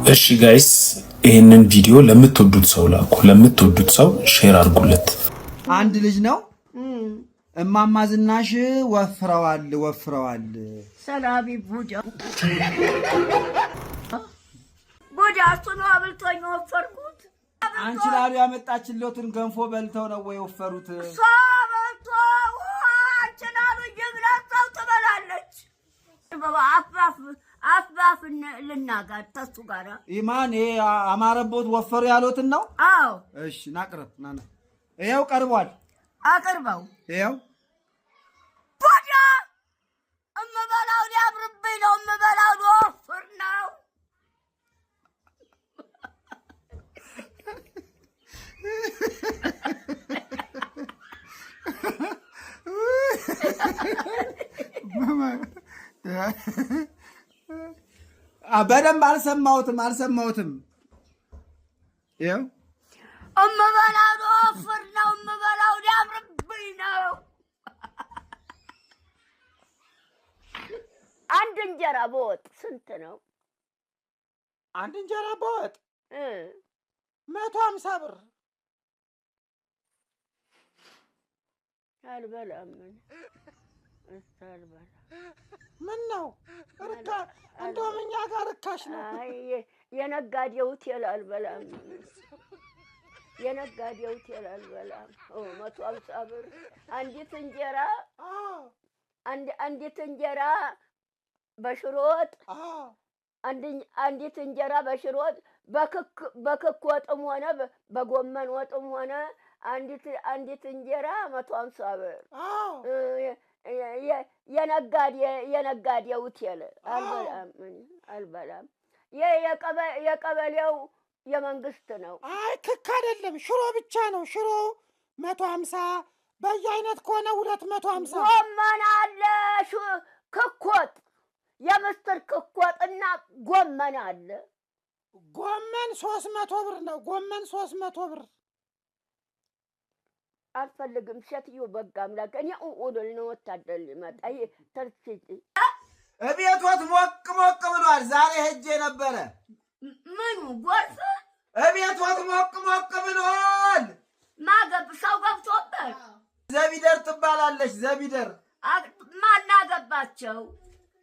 እሺ ጋይስ ይሄንን ቪዲዮ ለምትወዱት ሰው ላኩ፣ ለምትወዱት ሰው ሼር አድርጉለት። አንድ ልጅ ነው እማማ ዝናሽ ወፍረዋል። ሰላቢ ቡዳ እሱ ነው አብልቶኝ ወፈርኩት። አንቺ ላሉ ያመጣችለትን ገንፎ በልተው ነው ወይ ወፈሩት? ሳበልቶ አንቺ ላሉ ይግላታው ትበላለች። አፍባፍ ልናጋር ተሱ ጋራ ኢማን አማረቦት ወፈሩ ያሉትን ነው። አዎ እሺ ናቅረብ ናና ይሄው ቀርቧል። አቅርበው ይሄው ቡዳ እምበላው ሊያምርብኝ ነው። እምበላው ወፍር ነው። በደንብ አልሰማሁትም። ይኸው እምበላው ወፍር ነው። እምበላው ሊያምርብኝ ነው። አንድ እንጀራ በወጥ ስንት ነው? አንድ እንጀራ በወጥ 150 ብር። አልበላም። ምን ነው እንደውም እኛ ጋር ርካሽ ነው። አይ የነጋዴው ሆቴል አልበላም። የነጋዴው ሆቴል አልበላም። 150 ብር አንዲት እንጀራ። አንዲት እንጀራ በሽሮ ወጥ። አንዲት እንጀራ በሽሮ ወጥ በክክ ወጥም ሆነ በጎመን ወጥም ሆነ አንዲት እንጀራ 150 ብር። የነጋዴ ሆቴል አልበላም። የቀበሌው የመንግስት ነው። አይ ክክ አይደለም፣ ሽሮ ብቻ ነው። ሽሮ 150፣ በየአይነት ከሆነ 250። ጎመን አለ፣ ክክ ወጥ፣ የምስር ክክ ወጥና ጎመን አለ። ጎመን 300 ብር ነው። ጎመን 300 ብር አልፈልግም። ሴትዮ በጋ አምላክ እኔ ኡኡል ነው ወታደር ሊመጣ ተርሲቲ እቤቶት ሞቅ ብሏል። ዛሬ ሄጄ ነበረ። ምኑ ጎርፍ እቤቶት ሞቅ ብሏል። ማገብ ሰው ገብቶበት ዘቢደር ትባላለች። ዘቢደር ማን አገባቸው?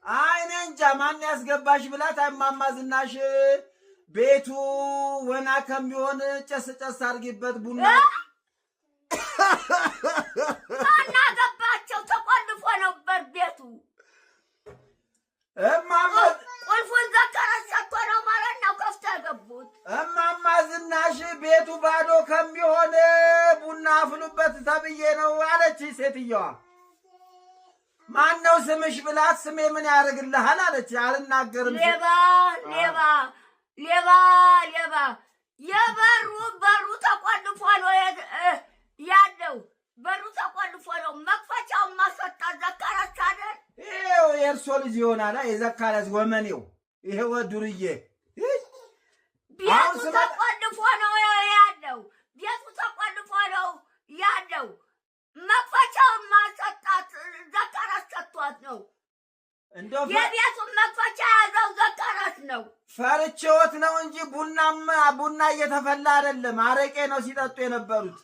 አይ እኔ እንጃ ማን ያስገባሽ ብላት እማማ ዝናሽ ቤቱ ወና ከሚሆን ጨስ አድርጊበት ቡና ማን አገባቸው? ተቆልፎ ነበር ቤቱ። እማማ ቁልፉን ዘከረች ሰጥቶ ነው ማለት ነው ከፍተው የገቡት። እማማ ዝናሽ ቤቱ ባዶ ከሚሆን ቡና አፍሉበት ተብዬ ነው አለች ሴትየዋ። ማን ነው ስምሽ ብላት ስሜ ምን ያደርግልሃል አለች። አልናገርም። ሌባ የበሩ ተቆልፎ ነው ያለው። በሩ ተቆልፎ ነው። መክፈቻውን ማስወጣት ዘካራች አይደል? ይሄው የእርሶ ልጅ ይሆናል። የዘካራች ወመኔው ይሄው ዱርዬ ቤቱ ተቆልፎ ነው ያለው። ቤቱ ተቆልፎ ነው ያለው። መክፈቻውን ማስወጣት ዘካራች ሰጥቷት ነው። የቤቱን መክፈቻ ያዘው ዘካራች ነው። ፈርቼዎት ነው እንጂ ቡና እየተፈላ አይደለም። አረቄ ነው ሲጠጡ የነበሩት።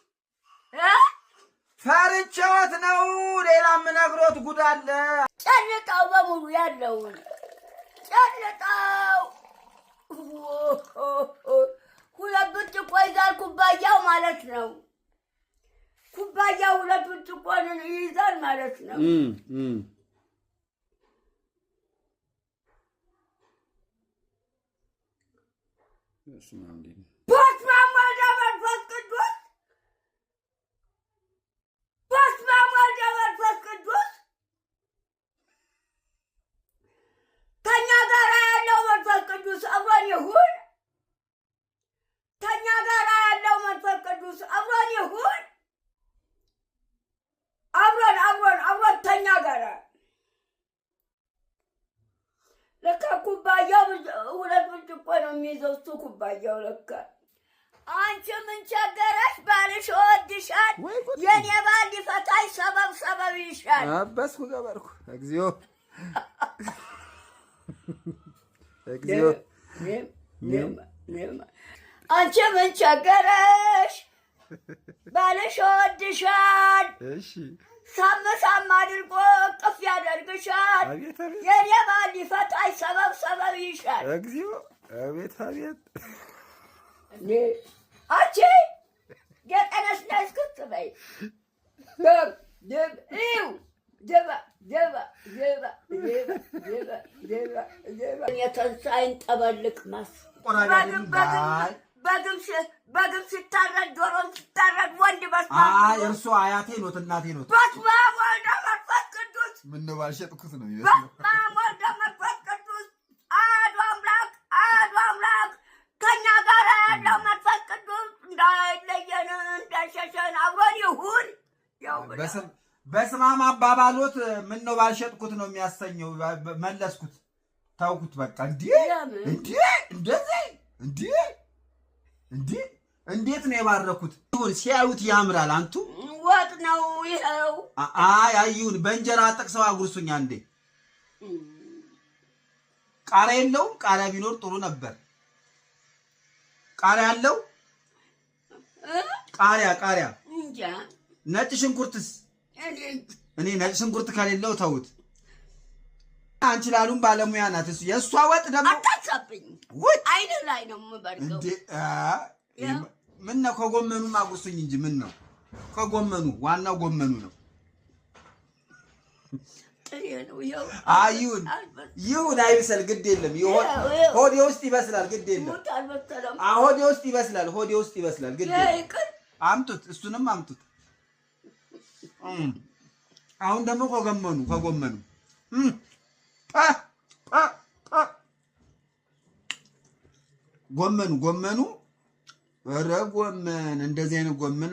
ፈርቼዎት ነው። ሌላ ምነግሮት ጉድ አለ። ጨልጣው በሙሉ ያለውን ጨልጣው። 2 ብርጭቆ ይዛል ኩባያው ማለት ነው። ኩባያው 2 ብርጭቆን ይይዛል ማለት ነው። ተኛ ጋራ ያለው መንፈስ ቅዱስ አብሮን ይሁን። ተኛ ጋራ ያለው መንፈስ ቅዱስ አብሮን ይሁን። አብሮን ተኛ ጋራ ለካ ኩባያው 2 ብርጭቆ ነው የሚይዘው እሱ ኩባያው ለካ። አንቺ ምን ቸገረሽ? ባልሽ ወድሻል። የኔ ባል ሊፈታኝ ሰበብ ይሻል። አበስኩ ገበርኩ። እግዚኦ እግዚኦ አንቺ ምን ቸገረሽ ባልሽ ወድሻል ሳም አድርጎ ቅፍ ያደርግሻል የኔ ባል ሊፈታሽ ሰበብ ይሻል እግዚኦ አቤት አንቺ ገጠነሽ ነሽ ክትበይ የተንሳይን ጠበልቅ ማስ በግም ሲታረድ ዶሮን ሲታረድ ወንድ እርሱ አያቴ ኖት እናቴ ኖት በስመ አብ ወወልድ ወመንፈስ ቅዱስ ምነው ባልሸጥኩት ነው በስመ አብ ወወልድ ወመንፈስ ቅዱስ አሐዱ አምላክ ከእኛ ጋር ያለው መንፈስ ቅዱስ እንዳይለየን እንዳይሸሸን አብሮን ይሁን። በስመ አብ አባባሎት ምነው ባልሸጥኩት ነው የሚያሰኘው። መለስኩት ታውኩት በቃ እንዴት ነው የባረኩት? ሲያዩት ያምራል። አንቱ ወጥ ነው ይኸው። አይዩን በእንጀራ ጠቅሰው አጉርሱኝ አንዴ። ቃሪያ የለውም? ቃሪያ ቢኖር ጥሩ ነበር። ቃሪያ አለው? ቃሪያ እንጃ። ነጭ ሽንኩርትስ? እኔ ነጭ ሽንኩርት ከሌለው ተውት። አንቺ ላሉም ባለሙያ ናት እሱ። የእሷ ወጥ ደግሞ አታሳብኝ። አይን ላይ ነው የምበርገው እንዴ? ምን ነው ከጎመኑ ማጉርሱኝ እንጂ ምን ነው ከጎመኑ። ዋናው ጎመኑ ነው። ይሁን አይብሰል ግድ የለም። ሆዴ ውስጥ ይበስላል ግድ የለም። ሆዴ ውስጥ ይበስላል ግድ የለም። አምጡት፣ እሱንም አምጡት። አሁን ደግሞ ከጎመኑ ጎመኑ ኧረ ጎመን እንደዚህ አይነት ጎመን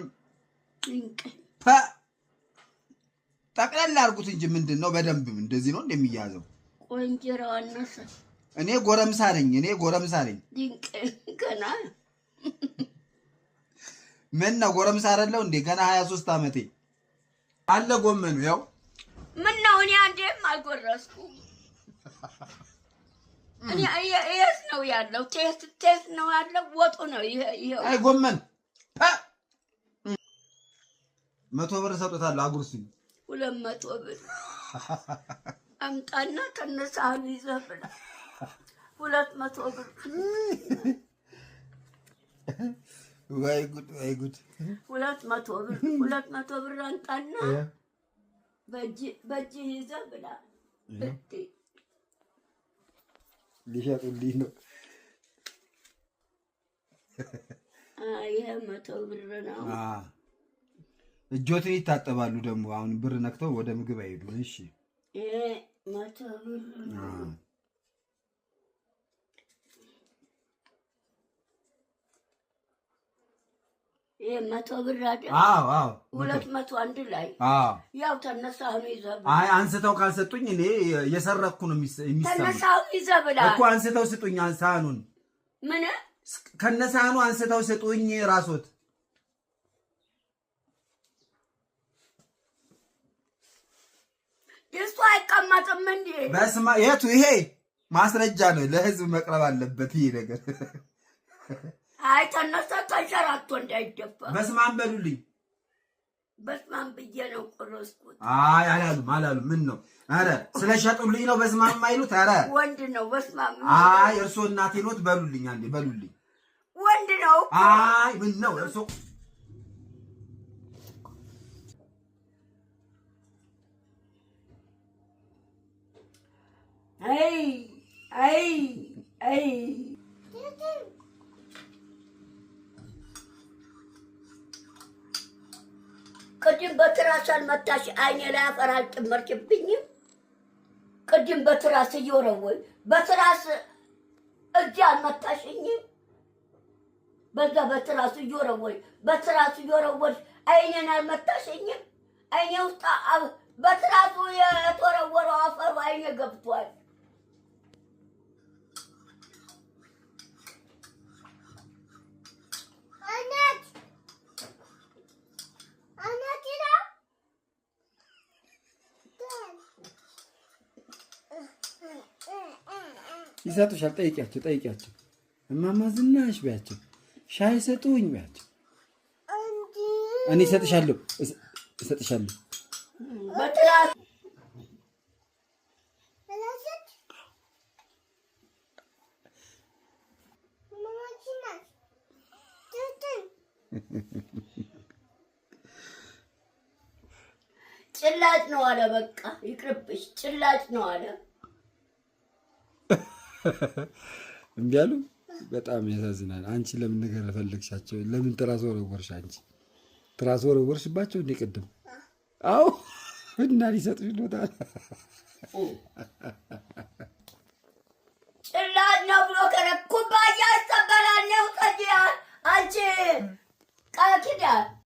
ጠቅላላ አድርጉት እንጂ ምንድን ነው? በደንብ እንደዚህ ነው እንደሚያዘው። ቆንጆራው አነሰ። እኔ ጎረምሳ ነኝ። ድንቅ ገና ምን ነው ጎረምሳ አይደለሁ እንዴ? ገና 23 ዓመቴ አለ ጎመኑ። ያው ምን ነው እኔ አንዴም አልጎረስኩም። እኔ እየስ ነው ያለው ቴስት ነው ያለው ወጡ ነው ይሄው። አይ ጎመን 100 ብር ሰጥቷል። አጉርሱኝ 200 ብር አምጣና ከነሳህን ይዘህ ብላ 200 ብር። ወይ ጉድ 200 ብር አምጣና በእጅ ይዘህ ብላ። ሊሸጡልኝ ነው። ይሄ 100 ብር ነው። እጆትን ይታጠባሉ ደግሞ። አሁን ብር ነክተው ወደ ምግብ አይሄዱ። እሺ 100 ብር ነው። ይሄ 100 ብር አይደል? 200 አንድ ላይ ያው ተነሳሁ ይዘህ ብላ። አይ አንስተው ካልሰጡኝ እኔ የሰረኩ ነው የሚሰማኝ። ተነሳሁ ይዘህ ብላ እኮ አንስተው ስጡኝ። ሳህኑን ምን ከነሳህኑ አንስተው ስጡኝ። ራስዎት እሱ አይቀመጥም እንዴ? በስማ የቱ ይሄ ማስረጃ ነው፣ ለህዝብ መቅረብ አለበት ይሄ ነገር። አይ ተነሳ ተንሸራቶ እንዳይደፋ። በስማም በሉልኝ። በስማም ብዬ ነው ቆረስኩት። አይ አላሉም። ምን ነው? አረ ስለሸጡልኝ ነው በስማም የማይሉት? አረ ወንድ ነው በስማም። አይ እርሶ እናቴ ኖት በሉልኝ። አንዴ በሉልኝ። ወንድ ነው። አይ ምን ነው እርሶ? አይ ቅድም በትራስ አልመታሽ አይኔ ላይ አፈር አልጨመርሽብኝም። ቅድም በትራስ እየወረወይ በትራስ እጅ አልመታሽኝም። በዛ በትራስ እየወረወይ አይኔን አልመታሽኝም። አይኔ ውስጥ በትራሱ የተወረወረው አፈሩ አይኔ ገብቷል። ይሰጡሻል። ጠይቂያቸው። እማማ ዝናሽ ቢያቸው ሻይ ሰጡኝ ቢያቸው እኔ እሰጥሻለሁ በትራስ ጭላጭ ነው አለ። በቃ ይቅርብሽ፣ ጭላጭ ነው አለ። እምቢ አሉ። በጣም ያሳዝናል። አንቺ ለምን ነገር ፈለግሻቸው? ለምን ትራስ ወረወርሽ? አንቺ ትራስ ወረወርሽባቸው እንደ ቅድም? አዎ እና ሊሰጥሽ ነው ታዲያ። ጭላጭ ነው ብሎ ከረ ኩባያ ያስተበላል ነው ከዲያ አንቺ ቃል ኪዳን